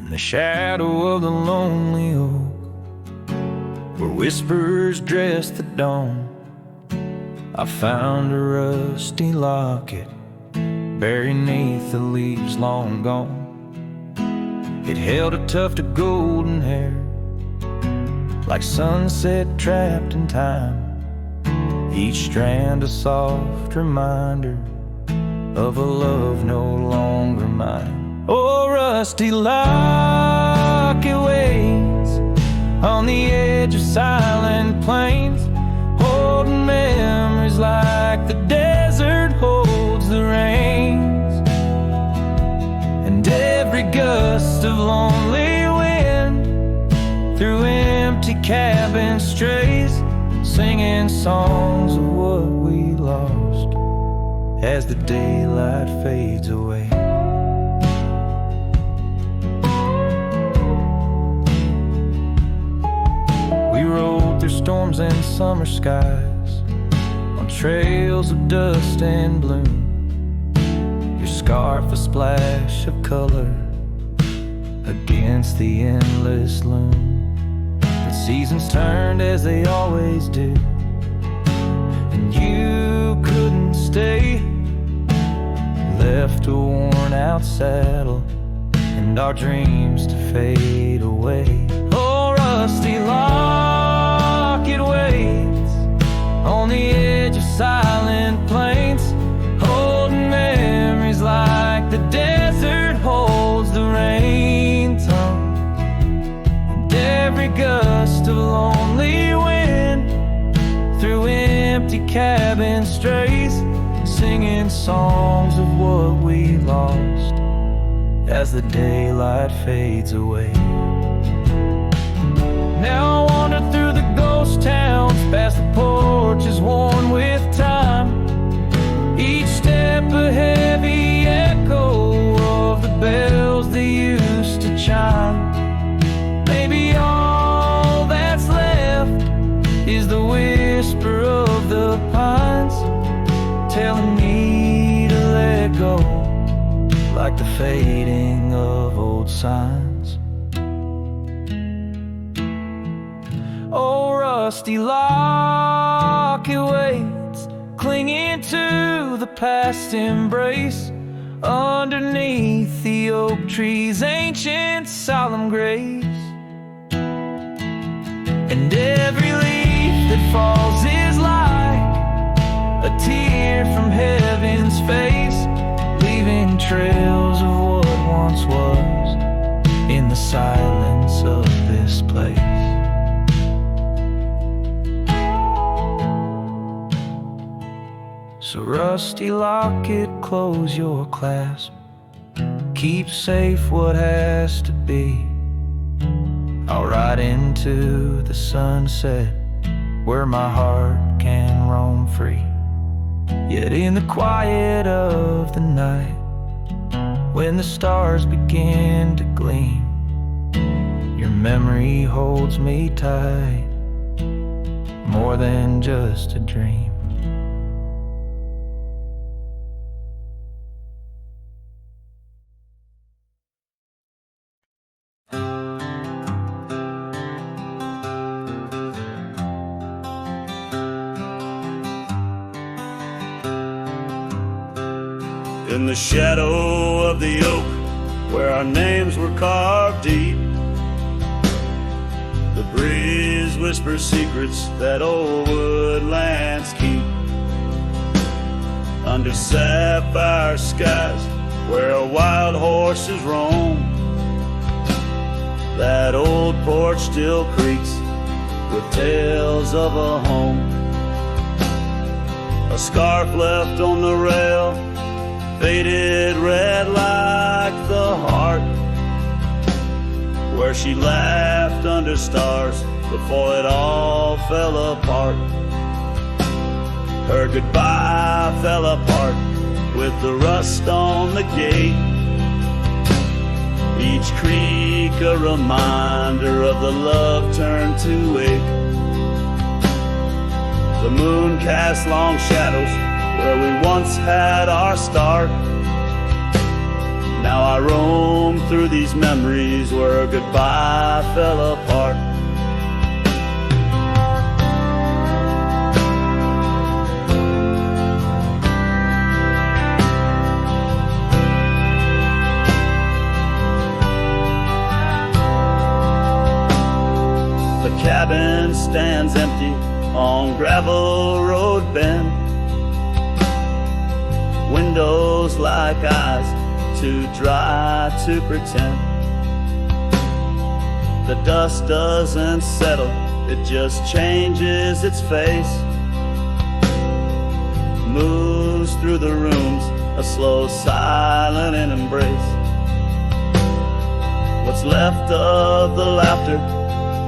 In the shadow of the lonely oak, where whispers dress the dawn, I found a rusty locket buried neath the leaves long gone. It held a tuft of golden hair, like sunset trapped in time, each strand a soft reminder of a love no longer mine. Oh, rusty locket waits on the edge of silent plains, holding memories like the desert holds the rains. And every gust of lonely wind through empty cabin strays, singing songs of what we lost as the daylight fades away. We rode through storms and summer skies on trails of dust and bloom, your scarf a splash of color against the endless loom. The seasons turned as they always do, and you couldn't stay. Left a worn-out saddle and our dreams to fade away. Oh, rusty locket waits on the edge of silent plains, holding memories like the desert holds the rain tongue. And every gust of lonely wind through empty cabin strays, singing songs of what we lost as the daylight fades away. Now I wander through the ghost towns, past the porches worn with time, each step a heavy echo of the bells they used to chime. Maybe all that's left is the whisper of the pines, telling me to let go, like the fading of old signs. Oh, rusty locket waits, clinging to the past embrace, underneath the oak tree's ancient solemn grace. And every leaf that falls is like a tear from heaven's face, leaving trails of what once was in the silence of this place. So rusty locket, close your clasp, keep safe what has to be. I'll ride into the sunset where my heart can roam free. Yet in the quiet of the night, when the stars begin to gleam, your memory holds me tight, more than just a dream. In the shadow of the oak, where our names were carved deep, the breeze whispers secrets that old woodlands keep. Under sapphire skies, where wild horses roam, that old porch still creaks with tales of a home. A scarf left on the rail, faded red like the heart where she laughed under stars before it all fell apart. Her goodbye fell apart with the rust on the gate, each creak a reminder of the love turned to ache. The moon cast long shadows where we once had our start. Now I roam through these memories where goodbye fell apart. The cabin stands empty on gravel road bend. Windows like eyes, too dry to pretend. The dust doesn't settle, it just changes its face. Moves through the rooms, a slow, silent embrace. What's left of the laughter,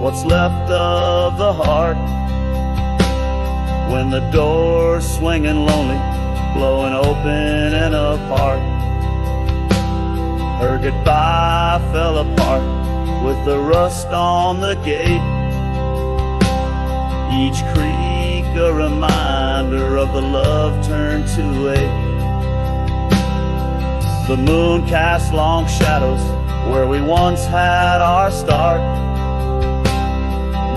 what's left of the heart, when the door's swinging lonely, blowing open and apart. Her goodbye fell apart with the rust on the gate. Each creak a reminder of the love turned to ache. The moon casts long shadows where we once had our start.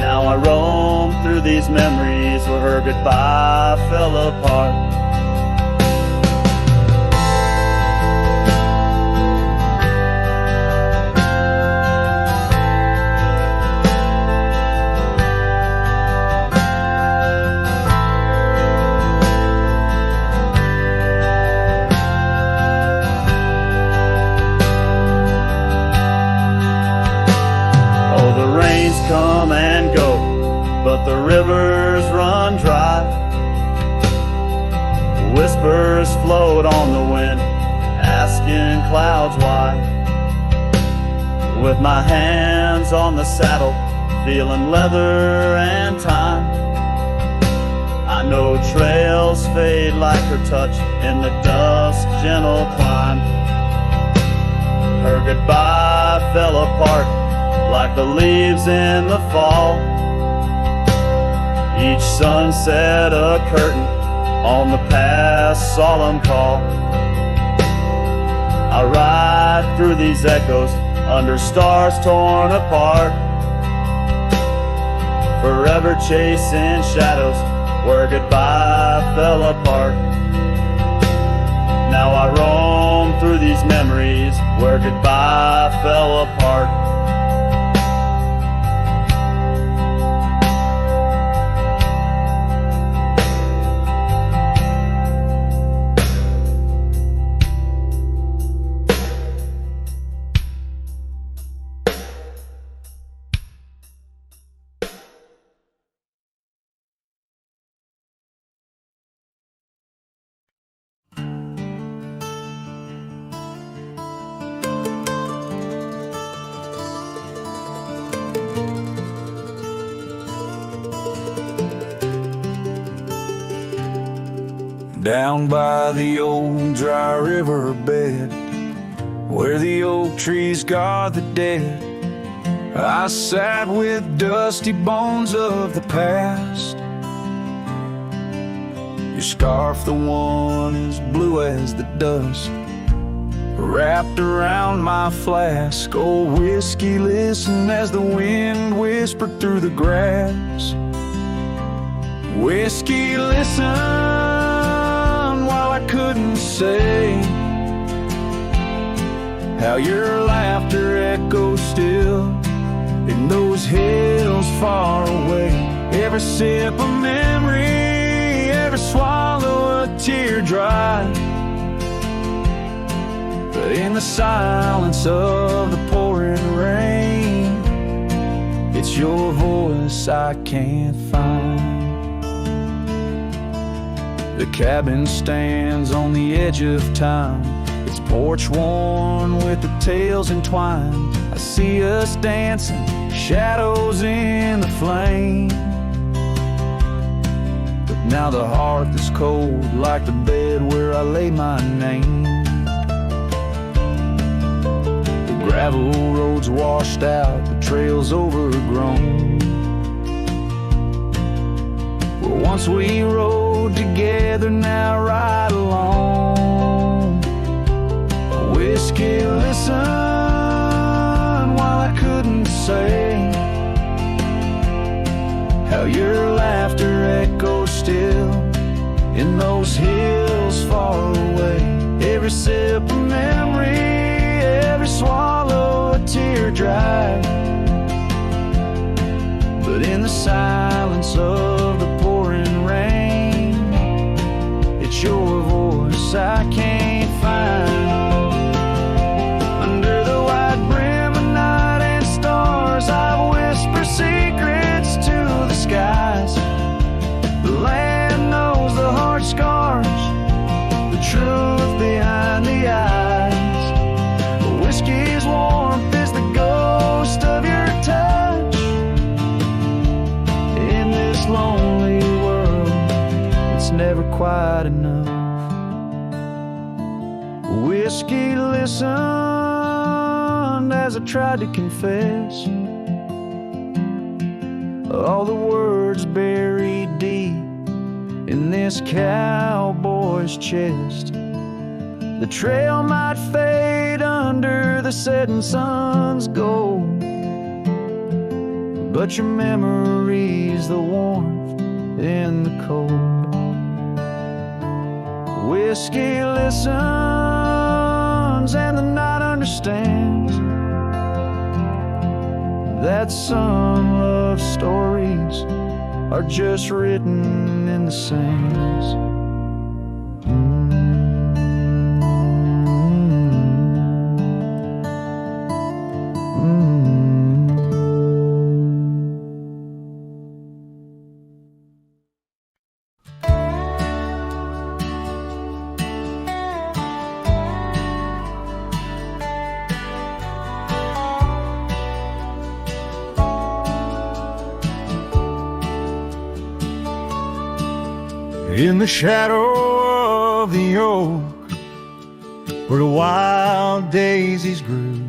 Now I roam through these memories where her goodbye fell apart. Come and go, but the rivers run dry. Whispers float on the wind, asking clouds why. With my hands on the saddle, feeling leather and time, I know trails fade like her touch in the dusk gentle climb. Her goodbye fell apart like the leaves in the fall. Each sunset a curtain on the past solemn call. I ride through these echoes under stars torn apart, forever chasing shadows where goodbye fell apart. Now I roam through these memories where goodbye fell apart. Down by the old dry river bed, where the oak trees guard the dead, I sat with dusty bones of the past. Your scarf, the one as blue as the dust, wrapped around my flask. Old whiskey, listen as the wind whispered through the grass. Whiskey, listen while I couldn't say how your laughter echoes still in those hills far away. Every sip of memory, every swallow a tear dry, but in the silence of the pouring rain, it's your voice I can't find. The cabin stands on the edge of time, its porch worn with the tales entwined. I see us dancing, shadows in the flame, but now the hearth is cold like the bed where I lay my name. The gravel roads washed out, the trails overgrown, where once we rode together, now ride alone. Whiskey whiskey, listen while I couldn't say how your laughter echoes still in those hills far away. Every sip of memory, every swallow a tear dry. But in the silence of the pouring rain, it's your voice I can't find. Under the white brim of night and stars, I whisper secrets to the skies. The land knows the heart scars, the truth behind the eyes. Whiskey's warmth is the ghost of your touch. In this lonely world, it's never quite enough. Whiskey listened as I tried to confess all the words buried deep in this cowboy's chest. The trail might fade under the setting sun's gold, but your memory's the warmth in the cold. Whiskey listens and the night understands that some love stories are just written in the sands. In the shadow of the oak, where the wild daisies grew,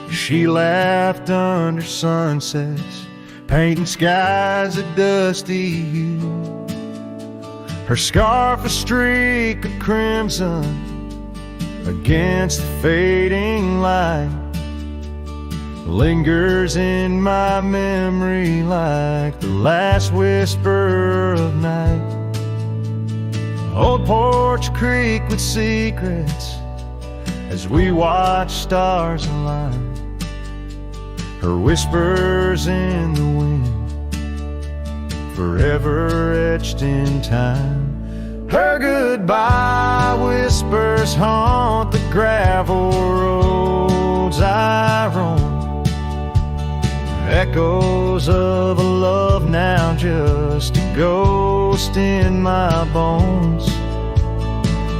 she laughed under sunsets, painting skies a dusty hue. Her scarf a streak of crimson against the fading light, lingers in my memory like the last whisper of night. Old Porch Creek with secrets as we watch stars align. Her whispers in the wind, forever etched in time. Her goodbye whispers haunt the gravel roads I roam. Echoes of a love now just a ghost in my bones.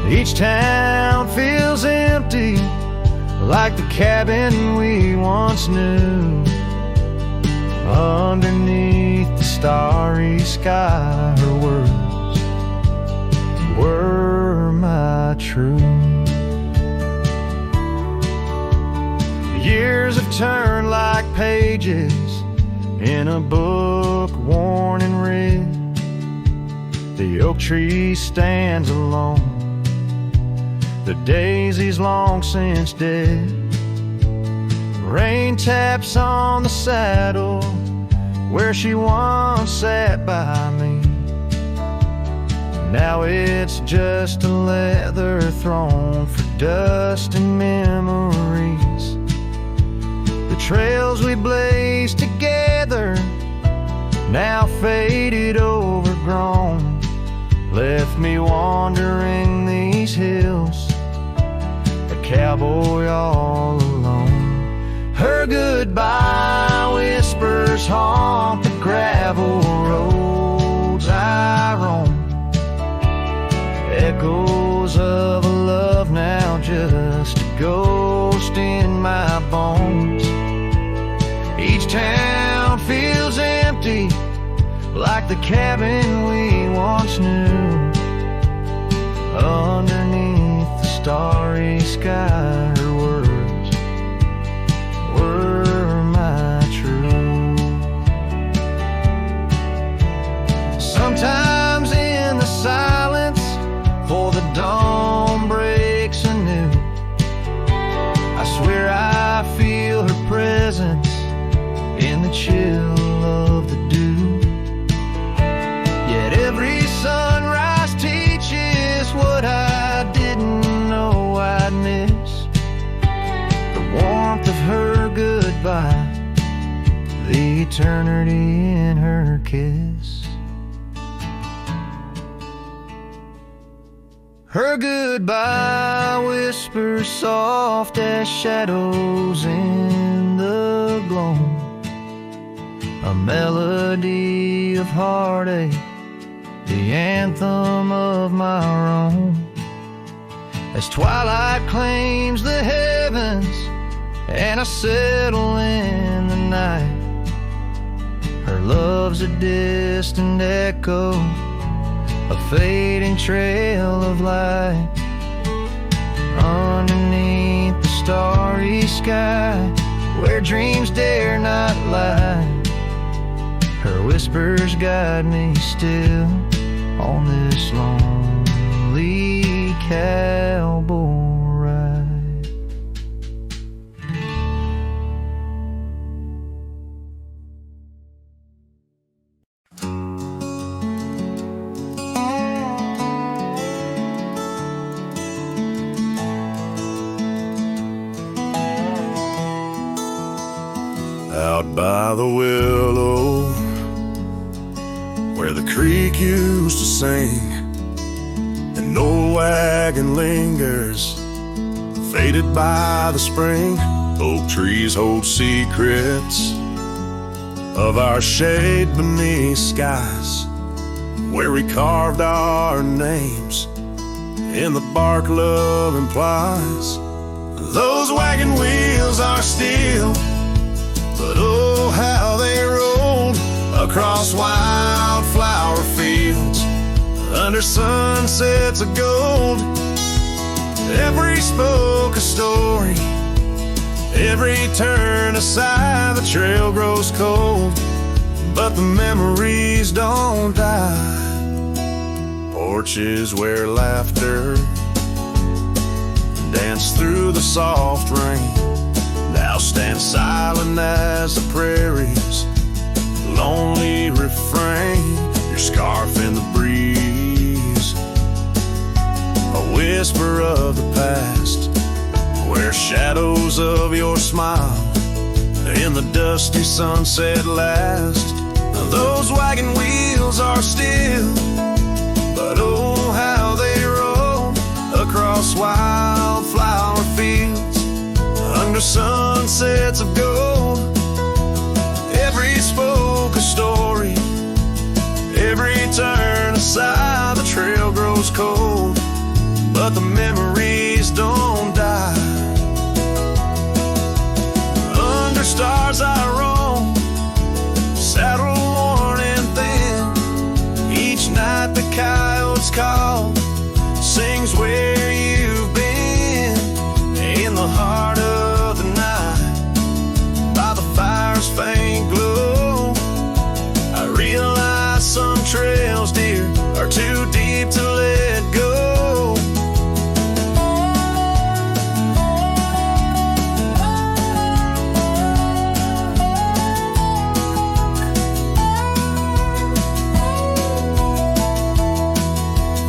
Each town feels empty, like the cabin we once knew. Underneath the starry sky, her words were my truth. Years have turned like pages in a book worn and read. The oak tree stands alone, the daisy's long since dead. Rain taps on the saddle where she once sat by me. Now it's just a leather throne for dust and memories. The trails we blazed together, now faded, overgrown, left me wandering these hills, a cowboy all alone. Her goodbye whispers haunt the gravel roads I roam. Echoes of a love now just a ghost in my bones. Each town feels empty, like the cabin we once knew. Underneath the starry sky, her words were my truth. Sometimes in the silence, before the dawn breaks anew, presence in the chill of the dew. Yet every sunrise teaches what I didn't know I'd miss. The warmth of her goodbye, the eternity in her kiss. Her goodbye whispers soft as shadows in the gloam, a melody of heartache, the anthem of my own. As twilight claims the heavens and I settle in the night, her love's a distant echo, a fading trail of light. Underneath the starry sky, where dreams dare not lie, her whispers guide me still on this lonely cowboy ride. Out by the willow, where the creek used to sing, an old wagon lingers, faded by the spring. Oak trees hold secrets of our shade beneath skies, where we carved our names in the bark love implies. Those wagon wheels are steel, but oh, how they rolled across wildflower fields under sunsets of gold. Every spoke a story, every turn aside, the trail grows cold, but the memories don't die. Porches where laughter danced through the soft rain now stand silent as the prairie's lonely refrain. Your scarf in the breeze, a whisper of the past, where shadows of your smile in the dusty sunset last. Those wagon wheels are still, but oh, how they roll across wildflower fields under sunsets of gold. Every spoke a story, every turn aside, the trail grows cold, but the memories don't die. Under stars I roam, saddle worn and thin. Each night the coyote's call sings where you've been. In the heart of the night, by the fire's faint glow, I realize some trails, dear, are too deep to let go.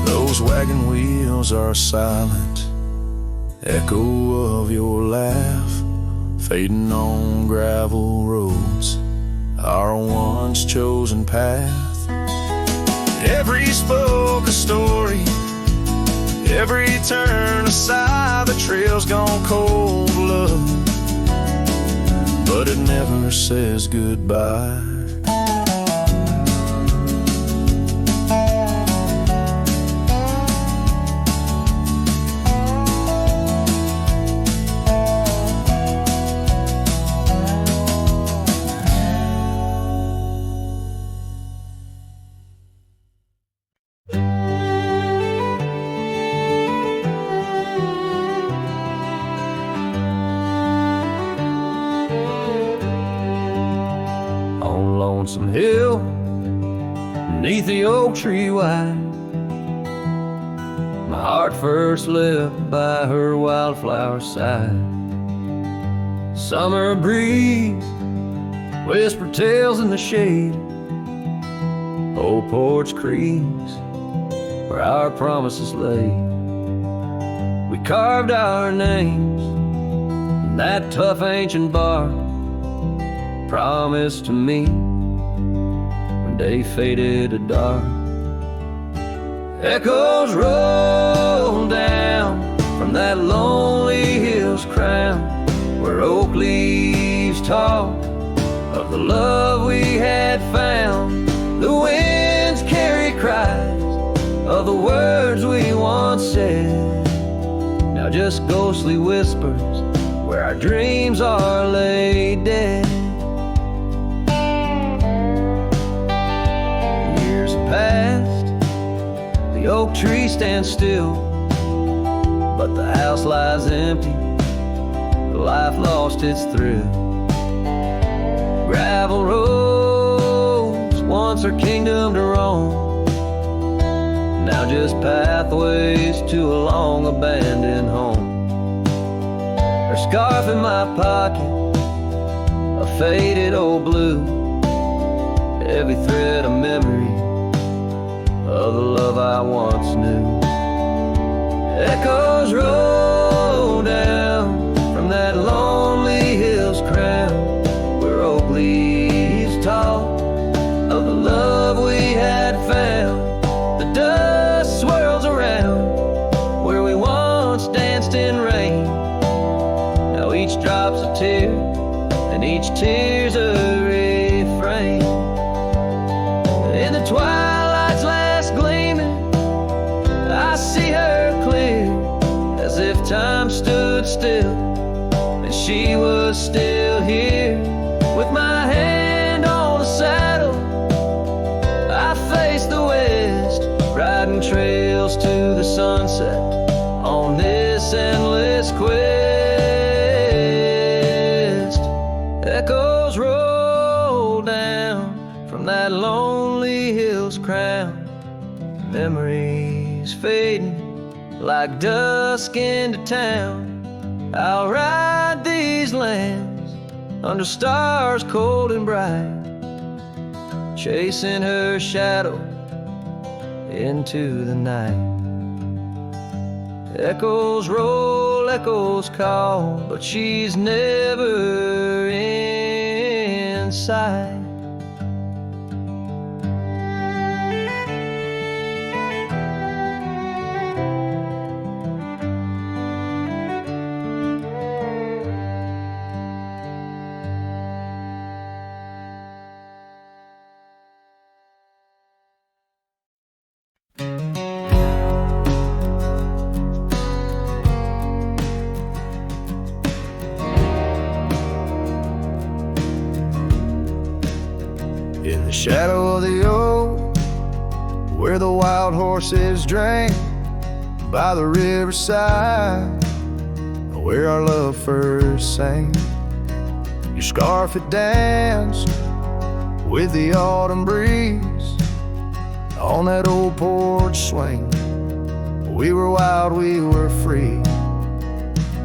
Those wagon wheels are a silent echo of your laugh, fading on gravel roads, our once chosen path. Every spoke a story, every turn aside, the trail's gone cold, love, but it never says goodbye. Lonesome hill, beneath the oak tree wide, my heart first left by her wildflower side. Summer breeze, whisper tales in the shade, old porch creaks where our promises lay. We carved our names in that tough ancient bar, promised to meet when day faded to dark. Echoes roll down from that lonely hill's crown, where oak leaves talk of the love we had found. The winds carry cries of the words we once said, now just ghostly whispers where our dreams are laid dead. Years have passed, the oak tree stands still, but the house lies empty, life lost its thrill. Gravel roads, once our kingdom to roam, now just pathways to a long abandoned home. Her scarf in my pocket, a faded old blue, every thread a memory of the love I once knew. Echoes roll down from that lonely hill's crown, where oak leaves talk of the love we had found. The dust swirls around where we once danced in rain, now each drop's a tear and each tear's a refrain. In the twilight's last gleaming, I see her clear, as if time stood still and she was still here. With my hand on the saddle, I face the west, riding trails to the sunset on this endless quest. Echoes roll down from that lonely hill's crown, memories fading like dusk into town. I'll ride these lands under stars cold and bright, chasing her shadow into the night. Echoes roll, echoes call, but she's never in sight. In the shadow of the oak, where the wild horses drank, by the riverside, where our love first sang. Your scarf had danced with the autumn breeze on that old porch swing. We were wild, we were free.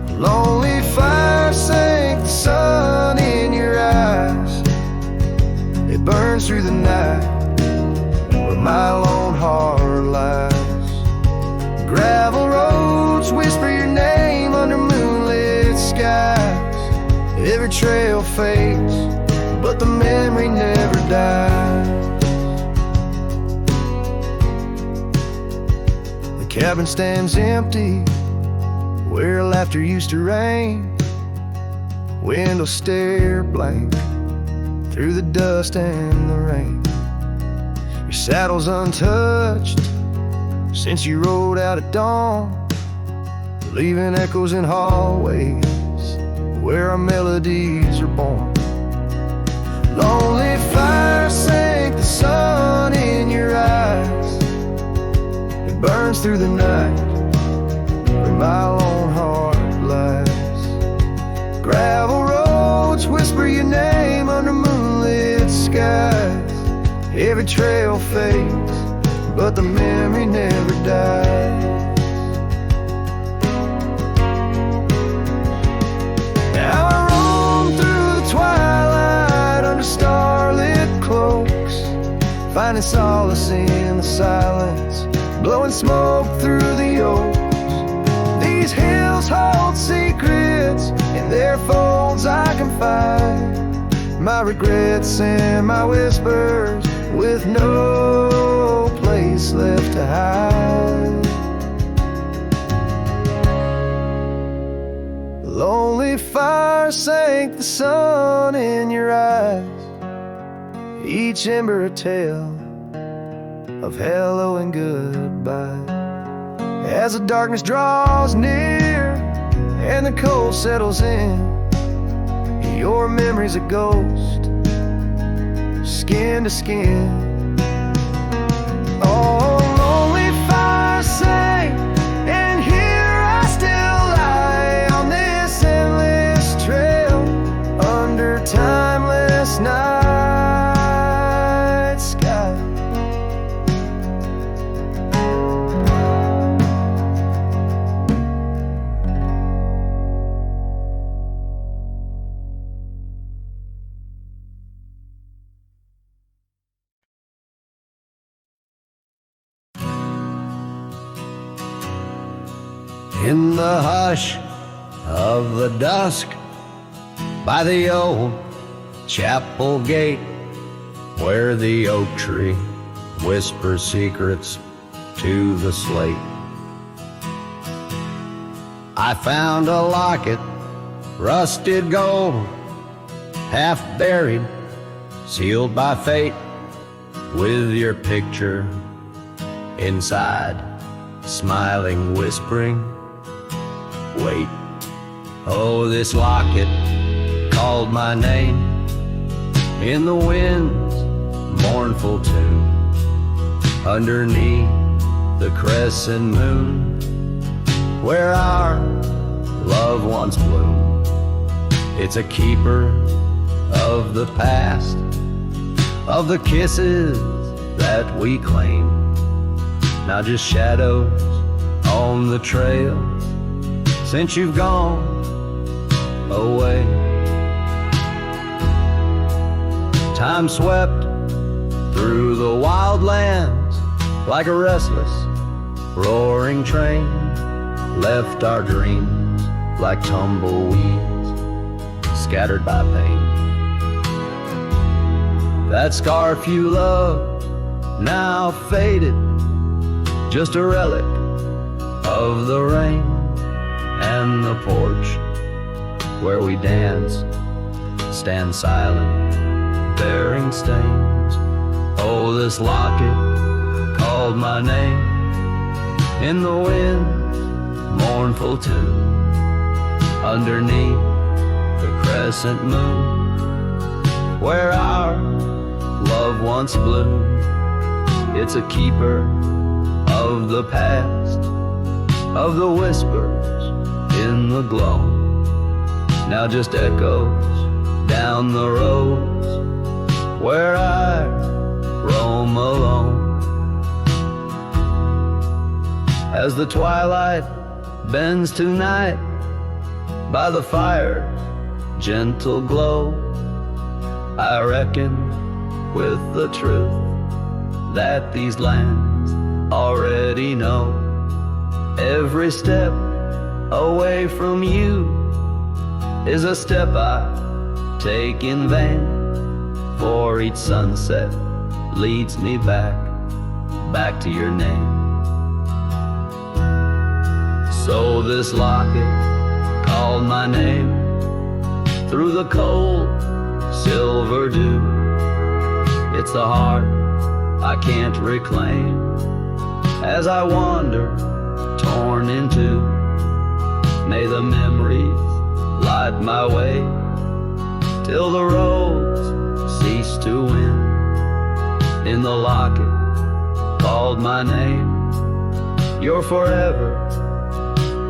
A lonely fire sank the sun in your eyes. It burns through the night where my lone heart lies. Gravel roads whisper your name under moonlit skies. Every trail fades, but the memory never dies. The cabin stands empty where laughter used to rain. Windows stare blank through the dust and the rain. Your saddle's untouched since you rode out at dawn, leaving echoes in hallways where our melodies are born. Lonely fire sank the sun in your eyes. It burns through the night where my lone heart lies. Gravel roads whisper your name under moonlit skies. Every trail fades, but the memory never dies. Now I roll finding solace in the silence, blowing smoke through the oaks. These hills hold secrets, in their folds I confide my regrets and my whispers, with no place left to hide. Lonely fire sank the sun in your eyes, each ember a tale of hello and goodbye. As the darkness draws near and the cold settles in, your memory's a ghost, skin to skin. Oh, lonely fire sank, and here I still lie on this endless trail under timeless night sky. In the hush of the dusk, by the old chapel gate, where the oak tree whispers secrets to the slate, I found a locket, rusted gold, half buried, sealed by fate, with your picture inside, smiling, whispering, wait. Oh, this locket called my name in the wind's mournful tune, underneath the crescent moon, where our love once bloomed. It's a keeper of the past, of the kisses that we claim, now just shadows on the trail since you've gone away. Time swept through the wild lands like a restless, roaring train, left our dreams like tumbleweeds scattered by pain. That scarf you loved, now faded, just a relic of the rain, and the porch where we danced stand silent, bearing stains. Oh, this locket called my name in the wind's mournful tune, underneath the crescent moon, where our love once bloomed. It's a keeper of the past, of the whispers in the glow, now just echoes down the roads where I roam alone. As the twilight bends to night, by the fire's gentle glow, I reckon with the truth that these lands already know. Every step away from you is a step I take in vain, for each sunset leads me back to your name. So this locket called my name through the cold silver dew. It's the heart I can't reclaim as I wander torn in two. May the memories light my way till the roads cease to win. In the locket called my name, you're forever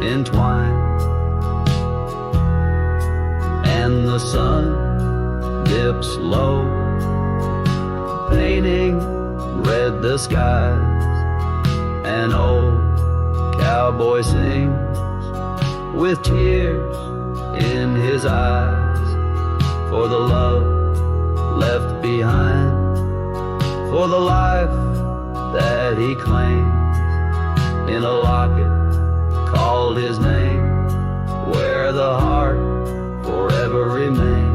entwined. And the sun dips low, painting red the skies. An old cowboy sings with tears in his eyes, for the love left behind, for the life that he claimed in a locket called his name, where the heart forever remains.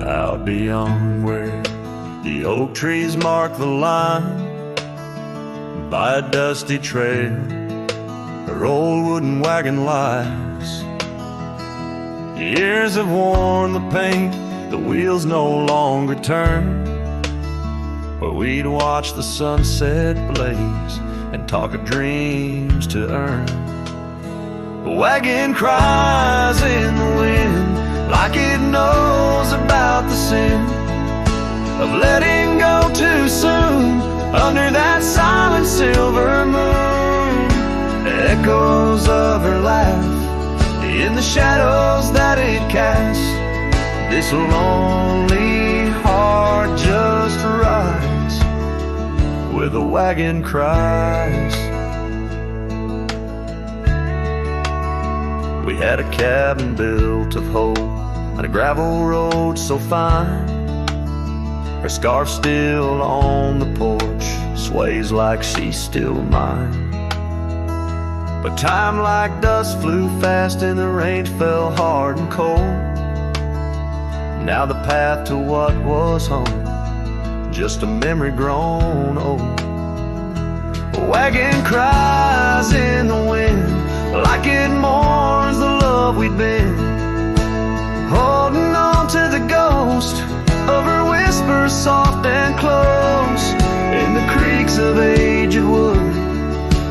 Out beyond where the oak trees mark the line, by a dusty trail where old wooden wagon lies. Years have worn the paint, the wheels no longer turn, where we'd watch the sunset blaze and talk of dreams to earn. The wagon cries in the wind like it knows about the sin of letting go too soon under that silent silver moon. Echoes of her laugh in the shadows that it casts. This lonely heart just rides where the wagon cries. We had a cabin built of hope on a gravel road so fine. Her scarf still on the porch sways like she's still mine. But time like dust flew fast and the rain fell hard and cold. Now the path to what was home, just a memory grown old. A wagon cries in the wind like it mourns the love we'd been, holding on to the ghost of her whisper soft and close. In the creaks of aged wood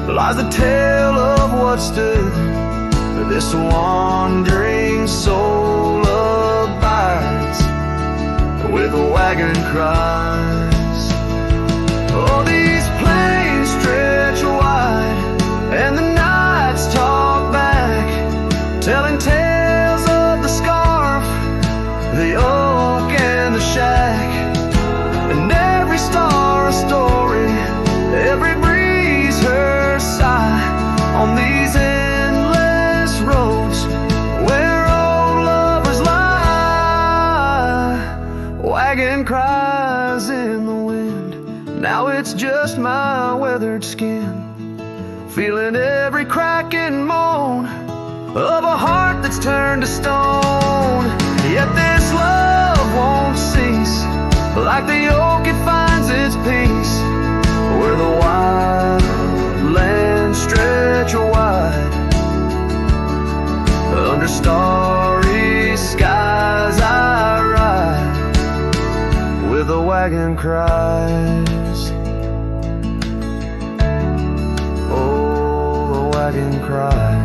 lies the tale of what stood this wandering soul abides where the wagon cries. Oh, these plains stretch wide and the nights talk back, telling tales of the scarf, the oak and the shack, and every star a story, every breeze her sigh on these endless roads where old lovers lie. Wagon cries in the wind, now it's just my weathered skin, feeling every crack and moan of a heart that's turned to stone. Yet this love won't cease, like the oak it finds its peace where the wild lands stretch wide. Under starry skies I ride where the wagon cries. Oh, the wagon cries.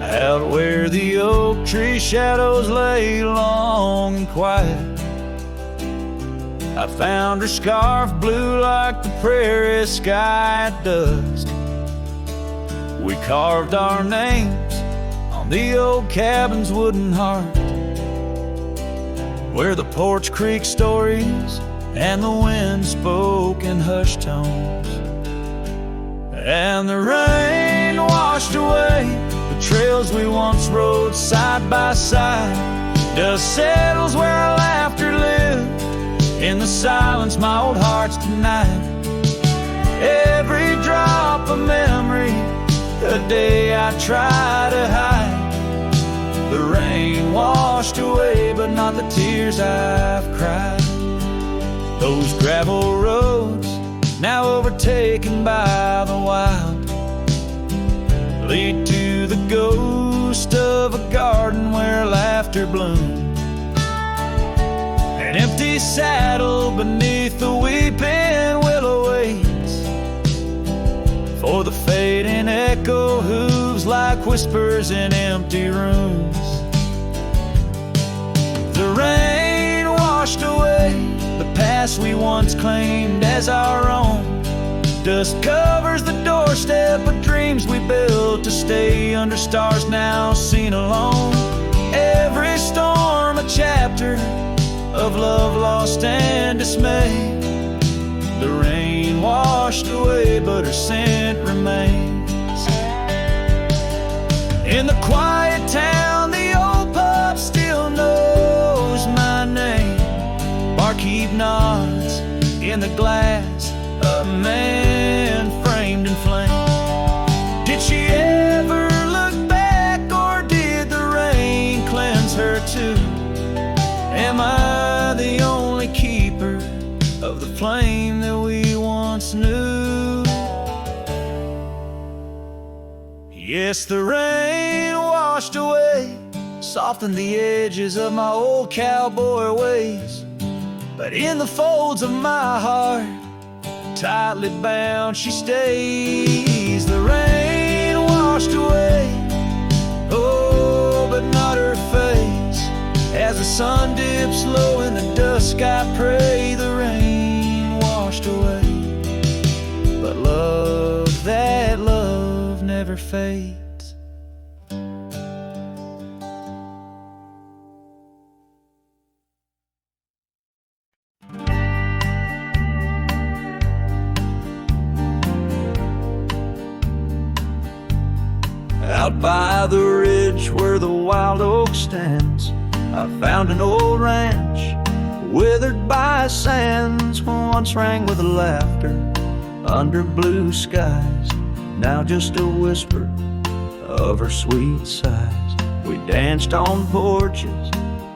Out where the oak tree shadows lay long and quiet, I found her scarf blue like the prairie sky at dusk. We carved our names on the old cabin's wooden heart, where the porch creaked stories and the wind spoke in hushed tones, and the rain washed away the trails we once rode side by side. Dust settles where our laughter lived in the silence my old heart's denied. Every drop of memory day I try to hide. The rain washed away, but not the tears I've cried. Those gravel roads, now overtaken by the wild, lead to the ghost of a garden where laughter bloomed. An empty saddle beneath the weeping willow waits for the fading echo hooves like whispers in empty rooms. The rain washed away the past we once claimed as our own. Dust covers the doorstep of dreams we built to stay under stars now seen alone. Every storm a chapter of love lost and dismay. The rain washed away, but her scent remains. In the quiet town, the old pub still knows my name. Barkeep nods in the glass, a man framed in flame. Did she ever look back, or did the rain cleanse her too? Am I the only keeper of the flame that we once knew? Yes, the rain washed away, softened the edges of my old cowboy ways. But in the folds of my heart, tightly bound she stays. The rain washed away, oh, but not her face. As the sun dips low in the dusk, I pray the rain washed away. But love, that love never fades. Out by the ridge where the wild oak stands, I found an old ranch, withered by sands, once rang with laughter under blue skies, now just a whisper of her sweet sighs. We danced on porches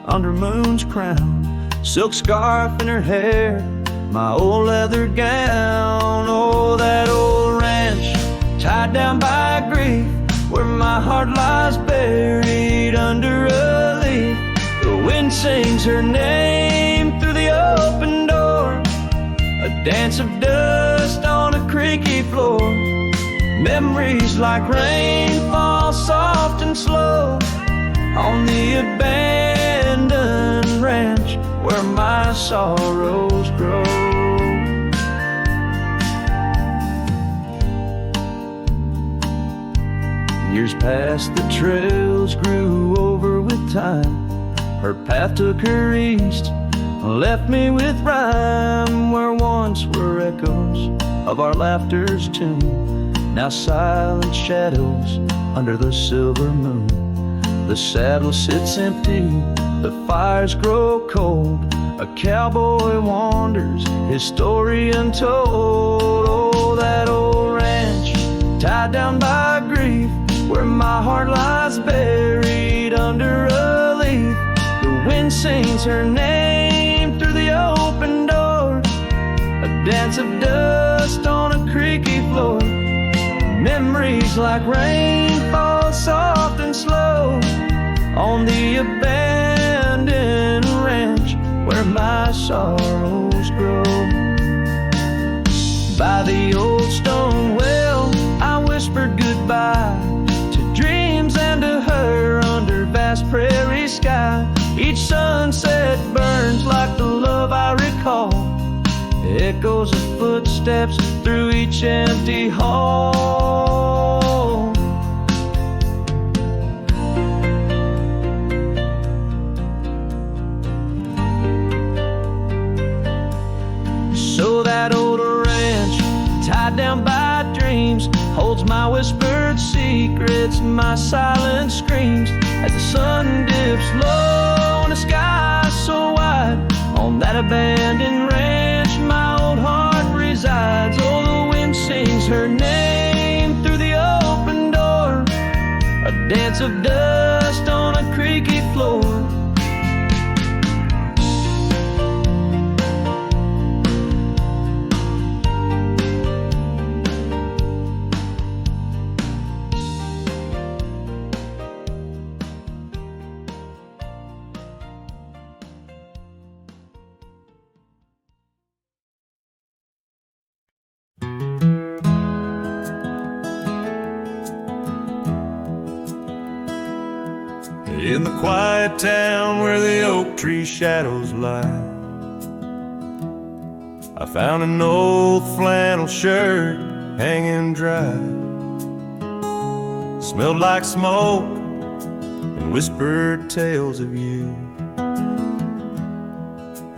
under moon's crown, silk scarf in her hair, my old leather gown. Oh, that old ranch, tied down by grief, where my heart lies buried under a leaf. The wind sings her name through the open door, a dance of dust on a creaky floor. Memories like rain fall soft and slow on the abandoned ranch where my sorrows grow. Years passed, the trails grew over with time. Her path took her east, left me with rhyme, where once were echoes of our laughter's tune, now silent shadows under the silver moon. The saddle sits empty, the fires grow cold, a cowboy wanders, his story untold. Oh, that old ranch, tied down by grief, where my heart lies buried under a leaf. The wind sings her name through the open door, a dance of dust on a creaky floor. Memories like rain fall soft and slow on the abandoned ranch where my sorrows grow. By the old stone well, I whispered goodbye to dreams and to her under vast prairie sky. Each sunset burns like the love I recall, echoes of footsteps through each empty hall. So that old ranch, tied down by dreams, holds my whispered secrets, my silent screams, as the sun dips low in a sky so wide. On that abandoned ranch my old heart resides. Oh, the wind sings her name through the open door, of dust on a creaky floor. In the quiet town where the oak tree shadows lie, I found an old flannel shirt hanging dry. Smelled like smoke and whispered tales of you.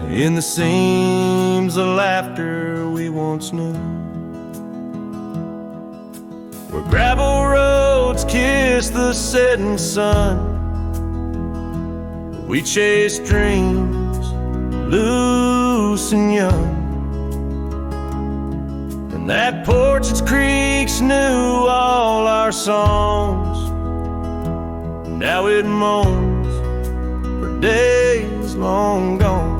In the seams of laughter we once knew, where gravel roads kiss the setting sun, we chased dreams loose and young. And that porch, its creaks knew all our songs. Now it moans for days long gone.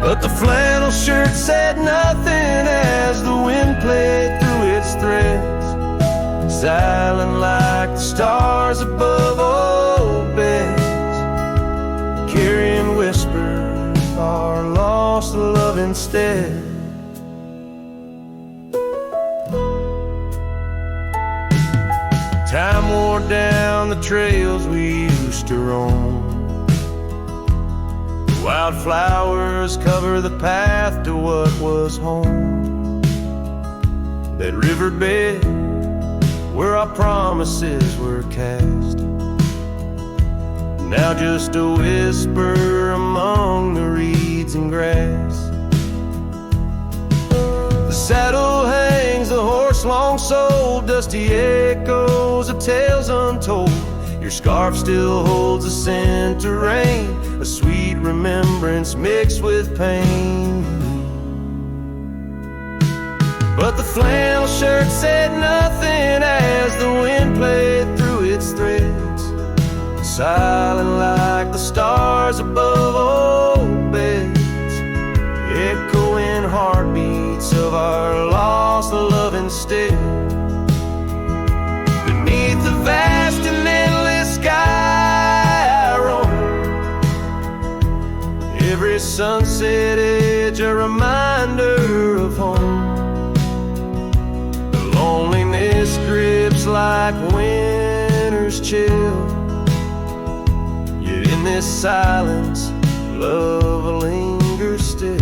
But the flannel shirt said nothing as the wind played through its threads, silent like the stars above old beds, carrying whispers of our lost love instead. Time wore down the trails we used to roam. The wildflowers cover the path to what was home. That riverbed where our promises were cast, now just a whisper among the reeds and grass. The saddle hangs, the horse long sold, dusty echoes of tales untold. Your scarf still holds a scent of rain, a sweet remembrance mixed with pain. But the flannel shirt said nothing as the wind played through its threads, silent like the stars above old beds, echoing heartbeats of our lost love instead. Beneath the vast and endless sky I roam, every sunset edge a reminder of home. Loneliness grips like winter's chill, yet in this silence, love lingers still.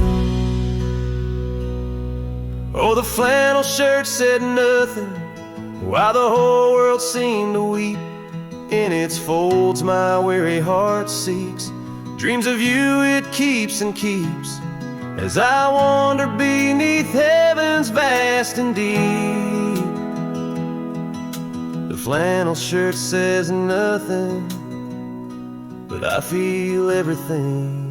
Oh, the flannel shirt said nothing, while the whole world seemed to weep. In its folds my weary heart seeks, dreams of you it keeps and keeps, as I wander beneath heaven's vast and deep. The flannel shirt says nothing, but I feel everything.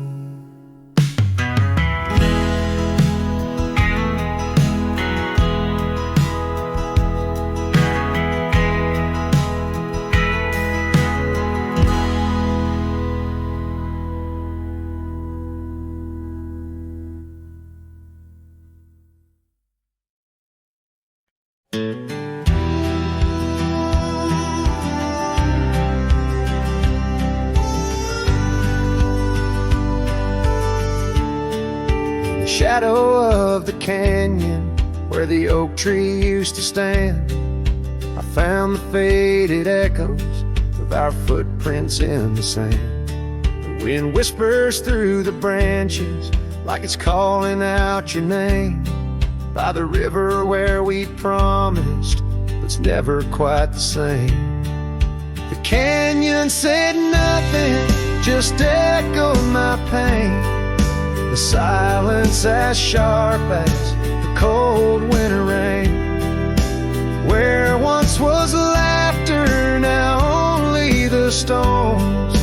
Shadow of the canyon where the oak tree used to stand, I found the faded echoes of our footprints in the sand. The wind whispers through the branches like it's calling out your name, by the river where we promised but's never quite the same. The canyon said nothing, just echoed my pain. The silence as sharp as the cold winter rain. Where once was laughter, now only the stones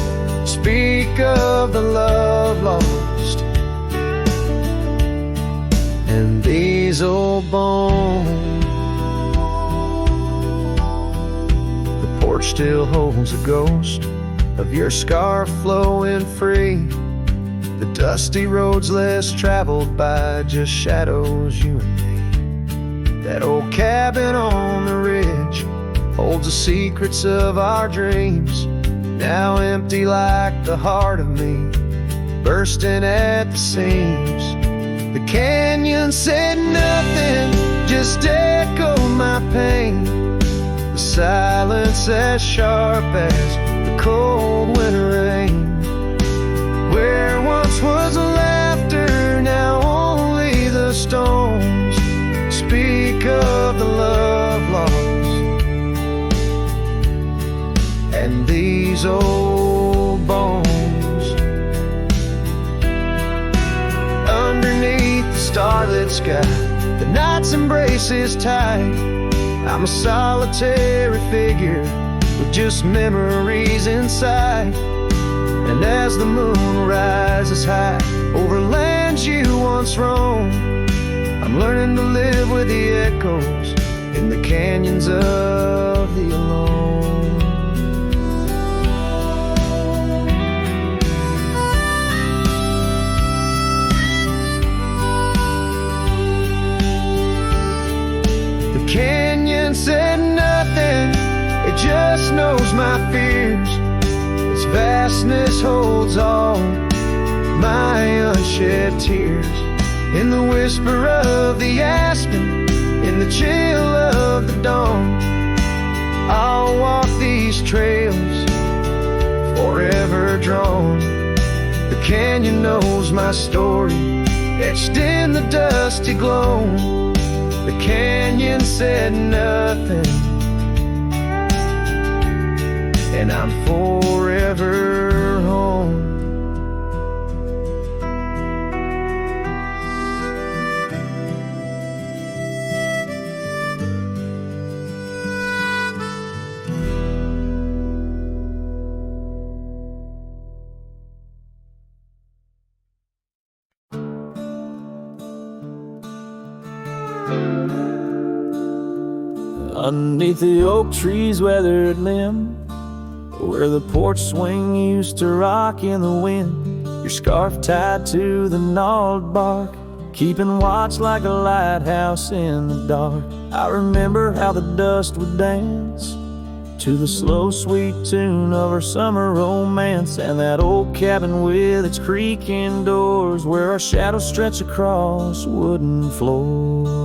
speak of the love lost. And these old bones, the still holds a ghost of your scar flowing free. The dusty roads less traveled by, just shadows, you and me. That old cabin on the ridge holds the secrets of our dreams, now empty like the heart of me, bursting at the seams. The canyon said nothing, just echoed my pain. The silence as sharp as the cold winter rain. Where once was laughter, now only the stones speak of the love lost. And these old bones, underneath the starlit sky, the night's embrace is tight. I'm a solitary figure with just memories inside. And as the moon rises high over lands you once roamed, I'm learning to live with the echoes in the canyons of the alone. The canyon said nothing, it just knows my fears. Its vastness holds all my unshed tears. In the whisper of the aspen, in the chill of the dawn, I'll walk these trails forever drawn. The canyon knows my story, etched in the dusty glow. The canyon said nothing, and I'm forever home. Underneath the oak tree's weathered limb, where the porch swing used to rock in the wind, your scarf tied to the gnarled bark, keeping watch like a lighthouse in the dark. I remember how the dust would dance to the slow, sweet tune of our summer romance, and that old cabin with its creaking doors, where our shadows stretch across wooden floors.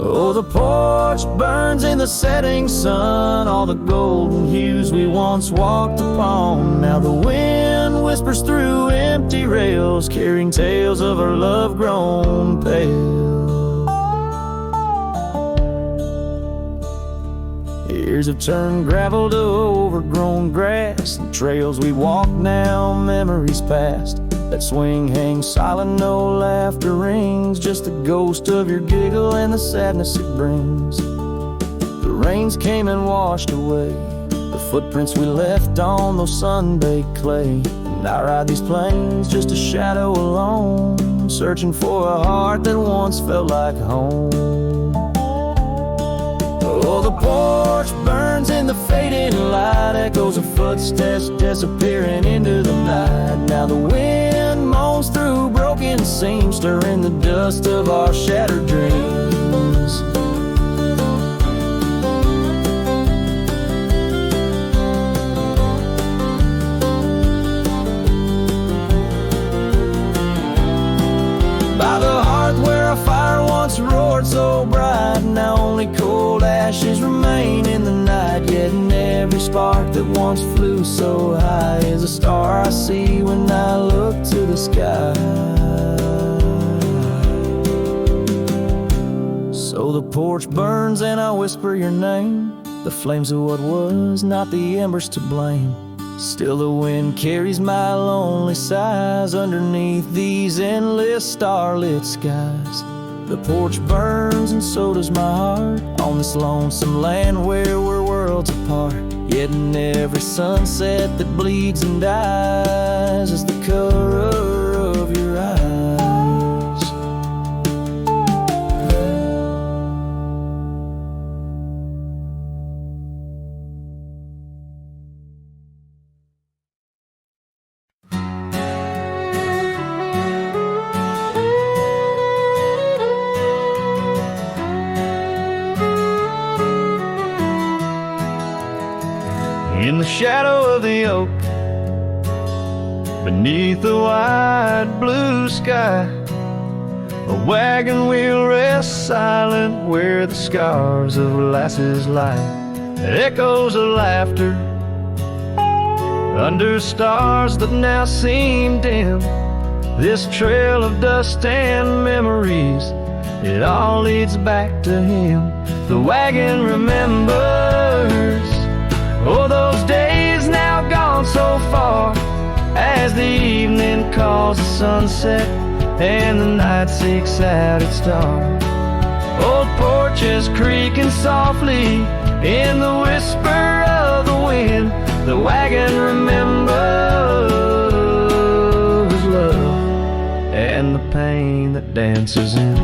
Oh, the porch burns in the setting sun, all the golden hues we once walked upon. Now the wind whispers through empty rails, carrying tales of our love grown pale. Years have turned gravel to overgrown grass, and trails we walk now, memories past. That swing hangs silent, no laughter rings, just the ghost of your giggle and the sadness it brings. The rains came and washed away the footprints we left on those sun-baked clay. And I ride these plains just a shadow alone, searching for a heart that once felt like home. Oh, the porch burns in the fading light, echoes of footsteps disappearing into the night. Now the wind moans through broken seams, stirring the dust of our shattered dreams. By the hearth where a fire once roared so bright, now only cold ashes remain in the night. Yet in every spark that once flew so high is a star I see when I look to the sky. So the porch burns and I whisper your name, the flames of what was, not the embers to blame. Still the wind carries my lonely sighs underneath these endless starlit skies. The porch burns and so does my heart, on this lonesome land where we're worlds apart. Yet in every sunset that bleeds and dies is the color of your eyes. shadow of the oak, beneath the wide blue sky, a wagon wheel rests silent where the scars of lasses lie. Echoes of laughter under stars that now seem dim. This trail of dust and memories, it all leads back to him. The wagon remembers, oh, those days now gone so far, as the evening calls the sunset and the night seeks out its star. Old porches creaking softly in the whisper of the wind. The wagon remembers love and the pain that dances in.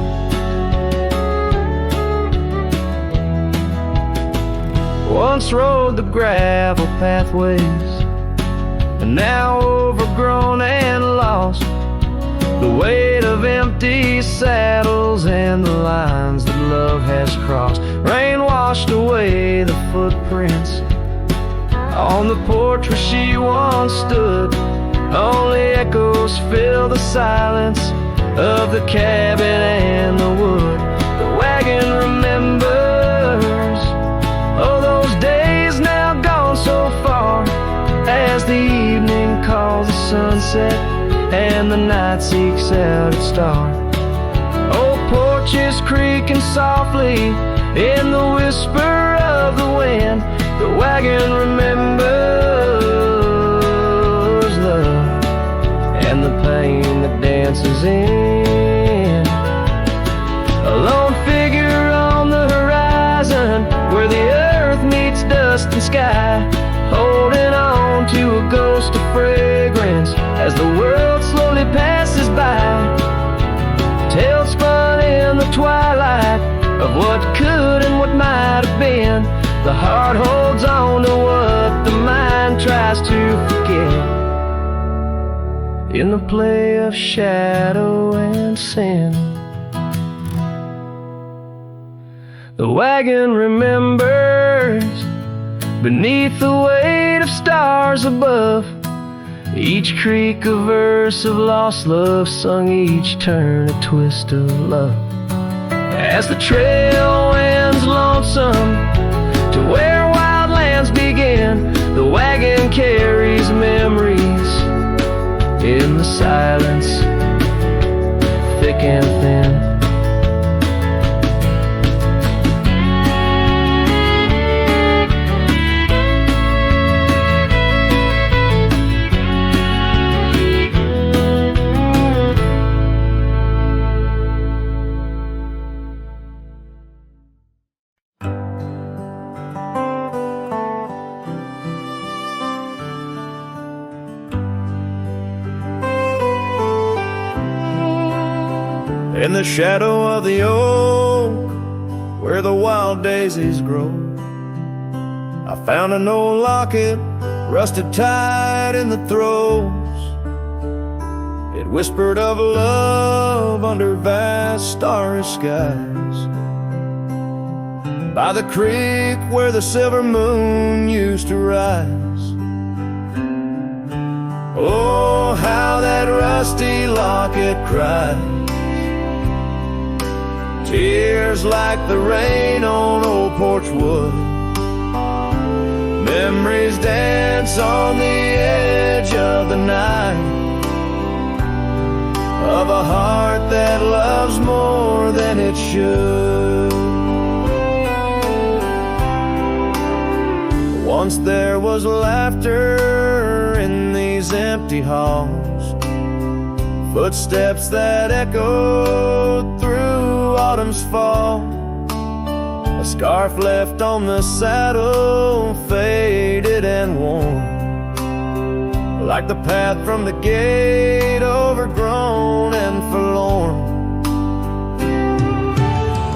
Once rode the gravel pathways, and now overgrown and lost. The weight of empty saddles and the lines that love has crossed. Rain washed away the footprints on the porch where she once stood. Only echoes fill the silence of the cabin and the wood. The wagon remembers, oh, those days now gone so far, as the evening calls the sunset and the night seeks out its star. Old porches creaking softly in the whisper of the wind. The wagon remembers love and the pain that dances in. A lone figure on the horizon where the earth meets dust and sky, holding on to a ghost of fragrance as the world slowly passes by. Tales spun in the twilight of what could and what might have been. The heart holds on to what the mind tries to forget, in the play of shadow and sin. The wagon remembers, beneath the weight of stars above, each creak a verse of lost love sung, each turn a twist of love. As the trail ends lonesome to where wild lands begin, the wagon carries memories in the silence, thick and thin. In the shadow of the oak, where the wild daisies grow, I found an old locket, rusted tight in the throes. It whispered of love under vast starry skies, by the creek where the silver moon used to rise. Oh, how that rusty locket cries, tears like the rain on old porch wood. Memories dance on the edge of the night, of a heart that loves more than it should. Once there was laughter in these empty halls, footsteps that echoed through autumn's fall. A scarf left on the saddle, faded and worn, like the path from the gate, overgrown and forlorn.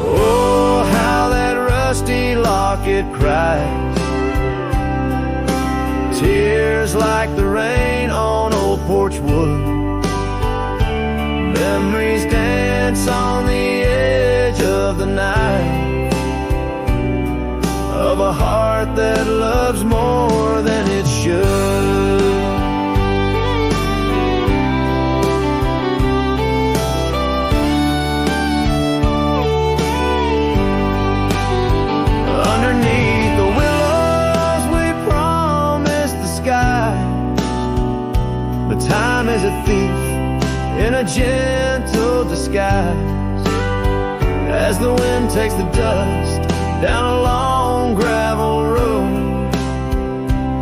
Oh, how that rusty locket cries, tears like the rain on old porch wood. Memories dance on the edge of the night, of a heart that loves more than it should. should. Underneath the willows we promised the sky, but time is a thief in a gentle disguise. As the wind takes the dust down a long gravel road,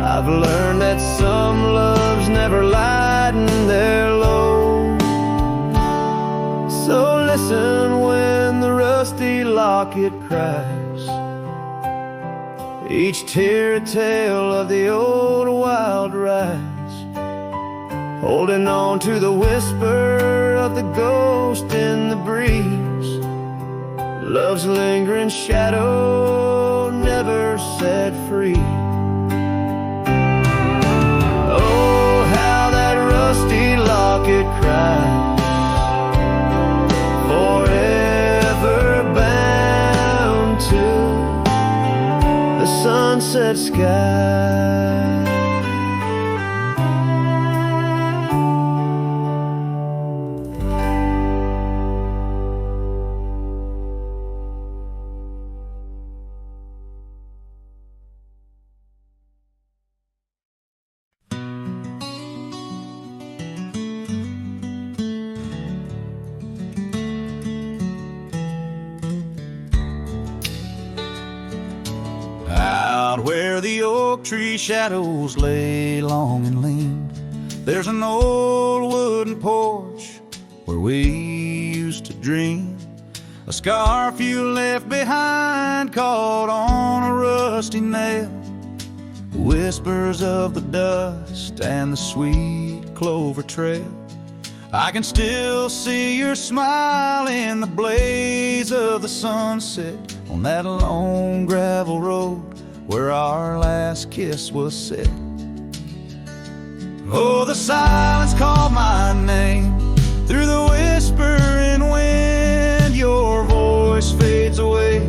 I've learned that some loves never lighten their load. So listen when the rusty locket cries, each tear a tale of the old wild rise, holding on to the whisper of the ghost in the breeze. Love's lingering shadow never set free. Oh, how that rusty locket cries, forever bound to the sunset sky. Out where the oak tree shadows lay long and lean, there's an old wooden porch where we used to dream. A scarf you left behind caught on a rusty nail, whispers of the dust and the sweet clover trail. I can still see your smile in the blaze of the sunset on that long gravel road where our last kiss was set. Oh, the silence called my name through the whispering wind. Your voice fades away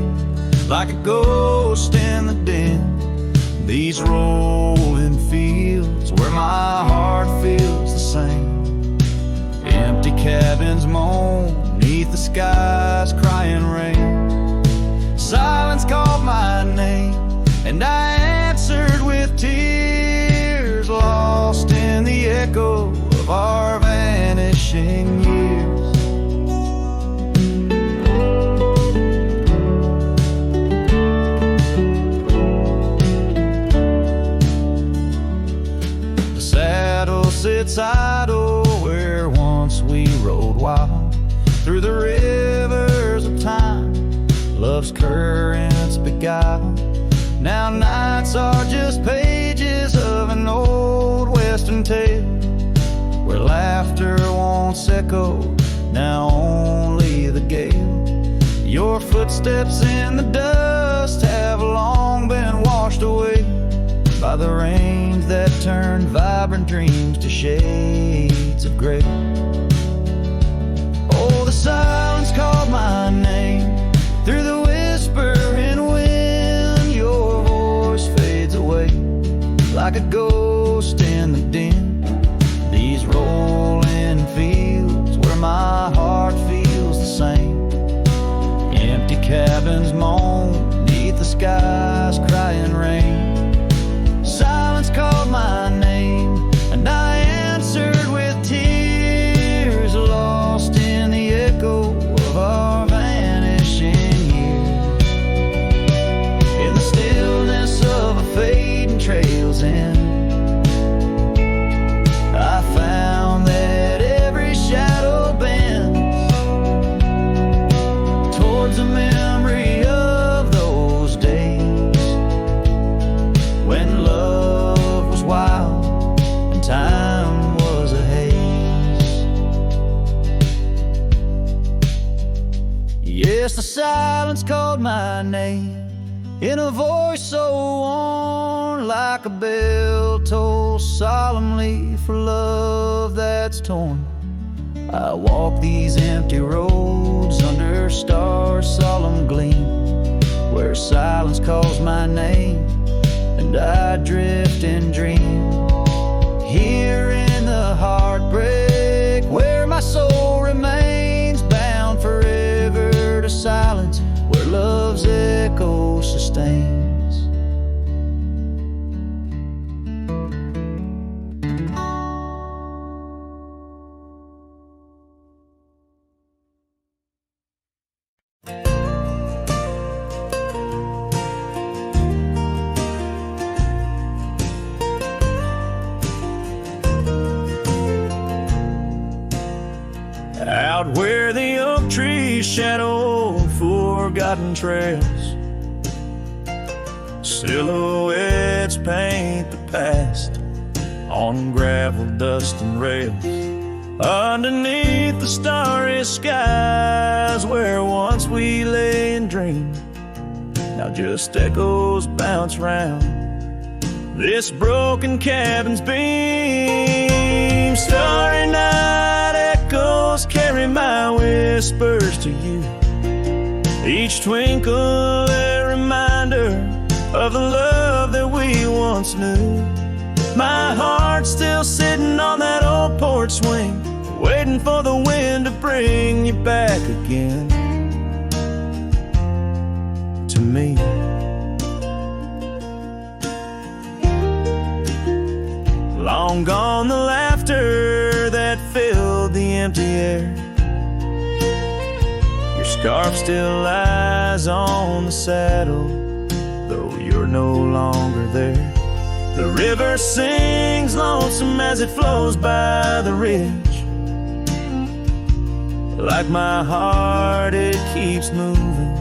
like a ghost in the din. These rolling fields where my heart feels the same. Empty cabins moan neath the sky's crying rain. Silence called my name and I answered with tears, lost in the echo of our vanishing years. The saddle sits idle where once we rode wild, through the rivers of time love's currents beguile. Now nights are just pages of an old western tale, where laughter once echoed, now only the gale. Your footsteps in the dust have long been washed away by the rains that turned vibrant dreams to shades of gray. Oh, the silence called my name through the whispering wind. Your voice fades away like a ghost in the din. These rolling fields where my heart feels the same. Empty cabins moan neath the sky's crying rain. Silence called my name and I answered with tears, lost in the echo of our vanishing years. In the stillness of a fading trail's end, I found that every shadow bends towards a memory of those days when love was wild and time was a haze. Yes, the silence called my name in a voice so worn like a bell toll solemnly for love that's torn. I walk these empty roads under stars' solemn gleam, where silence calls my name and I drift and dream. silence where love's echo sustains. Out where the oak trees shadow forgotten trails, silhouettes paint the past on gravel, dust, and rails. Underneath the starry skies where once we lay and dreamed, now just echoes bounce round this broken cabin's beam. Starry night echoes carry my whispers to you, each twinkle a reminder of the love that we once knew. My heart's still sitting on that old porch swing, waiting for the wind to bring you back again to me. Long gone the laughter that filled the empty air. Your scarf still lies on the saddle, though you're no longer there. The river sings lonesome as it flows by the ridge. Like my heart, it keeps moving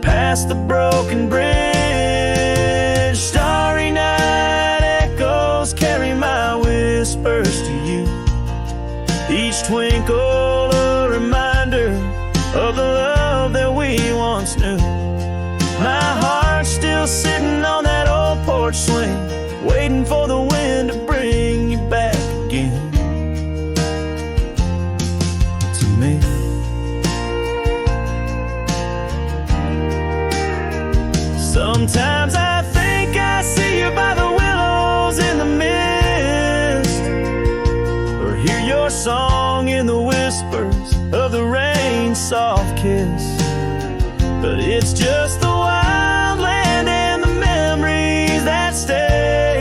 past the broken bridge. Starry night echoes carry my whispers to you, each twinkle a reminder of the love that we once knew. My heart's still sitting on that old porch swing, waiting for the wind to bring you back again to me. Sometimes I think I see you by the willows in the mist, or hear your song in the whispers of the rain's soft kiss. But it's just the wild land and the memories that stay,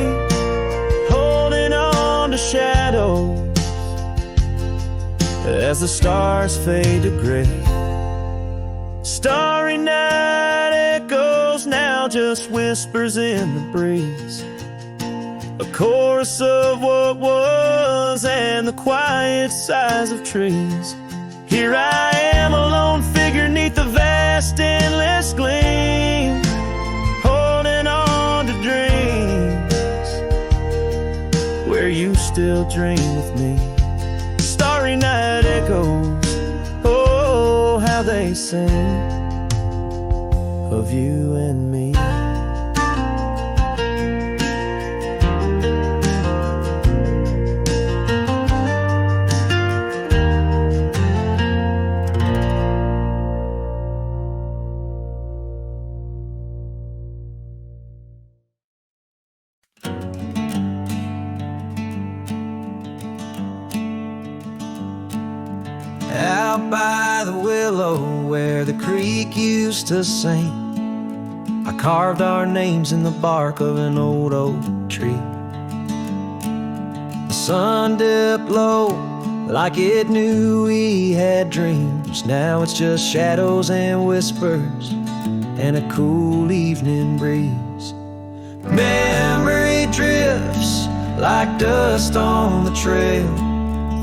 holding on to shadows as the stars fade to gray. Starry night echoes now just whispers in the breeze, a chorus of what was and the quiet sighs of trees. Here I am, a lone figure neath the vast endless gleam, holding on to dreams where you still dream with me. Starry night echoes, oh, how they sing of you and me. Out by the willow where the creek used to sing, I carved our names in the bark of an old oak tree. The sun dipped low like it knew we had dreams. Now it's just shadows and whispers and a cool evening breeze. Memory drifts like dust on the trail,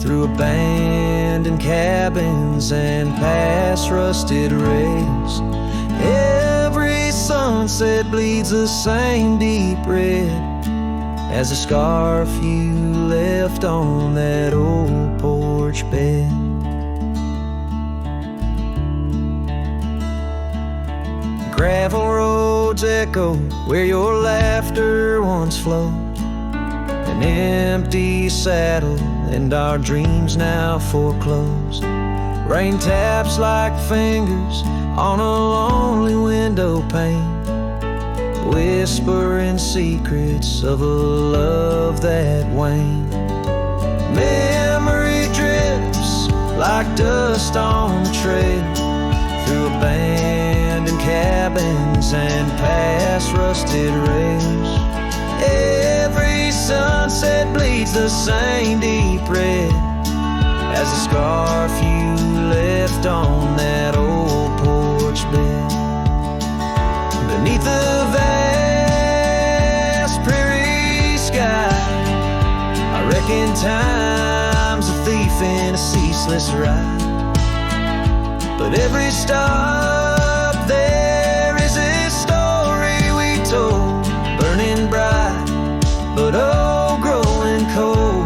through abandoned cabins and past rusted rails. Every sunset bleeds the same deep red as the scarf you left on that old porch bed. Gravel roads echo where your laughter once flowed, an empty saddle and our dreams now foreclosed. Rain taps like fingers on a lonely window pane, whispering secrets of a love that waned. Memory drifts like dust on the trail, through cabins and past rusted rails. Every sunset bleeds the same deep red as the scarf you left on that old porch bed. Beneath the vast prairie sky, I reckon time's a thief in a ceaseless ride. But every stop there is a story we told, burning bright, but oh, growing cold.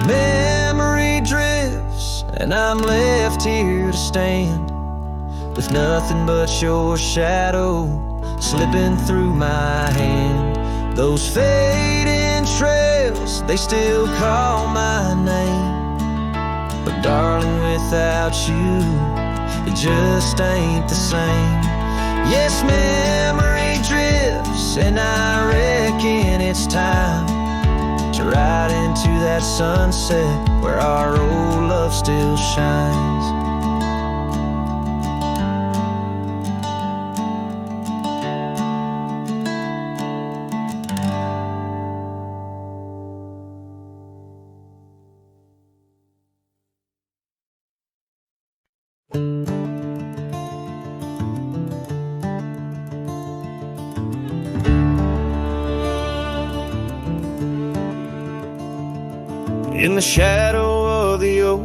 Memory drifts, and I'm left here to stand with nothing but your shadow slipping through my hand. Those fading trails, they still call my name. But darling, without you, it just ain't the same. Yes, memory drifts, and I reckon it's time to ride into that sunset where our old love still shines. In the shadow of the oak,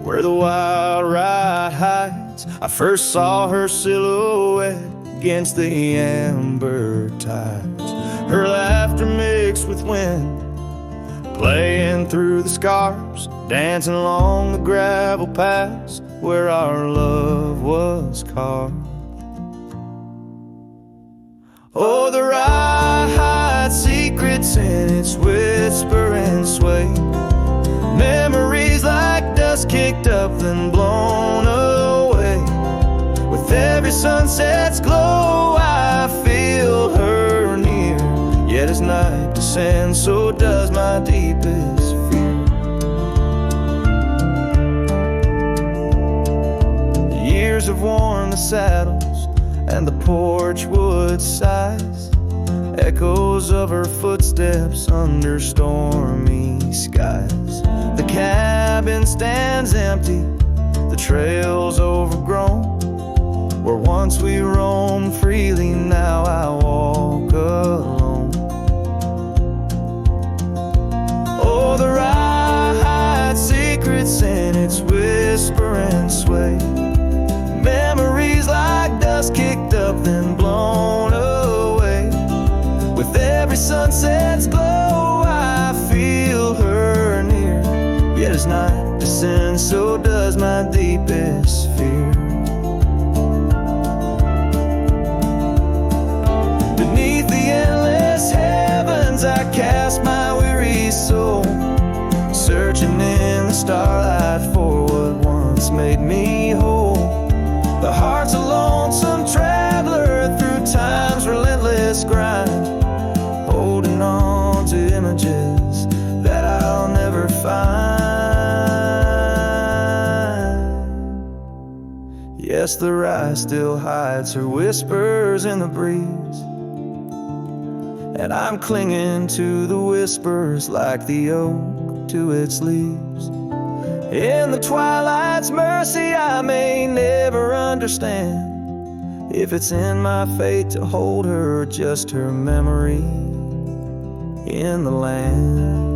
where the wild ride hides, I first saw her silhouette against the amber tides. Her laughter mixed with wind, playing through the scars, dancing along the gravel paths where our love was carved. Oh, the ride hides secrets in its whisper and sway. Memories like dust kicked up then blown away. With every sunset's glow I feel her near. Yet as night descends, so does my deepest fear. The years have worn the saddles and the porch wood sighs, echoes of her footsteps under stormy skies. The cabin stands empty, the trail's overgrown. Where once we roamed freely, now I walk alone. Oh, the ride hides secrets in its whisper and sway. Memories like dust kicked up then blown away. With every sunset's glow I feel her near. Yet as night descends, so does my deepest fear. Beneath the endless heavens I cast my weary soul, searching in the starlight for what once made me whole. The heart's a lonesome traveler through time's relentless grind, holding on to images that I'll never find. Yes, the rye still hides her whispers in the breeze, and I'm clinging to the whispers like the oak to its leaves. In the twilight's mercy I may never understand if it's in my fate to hold her or just her memory in the land.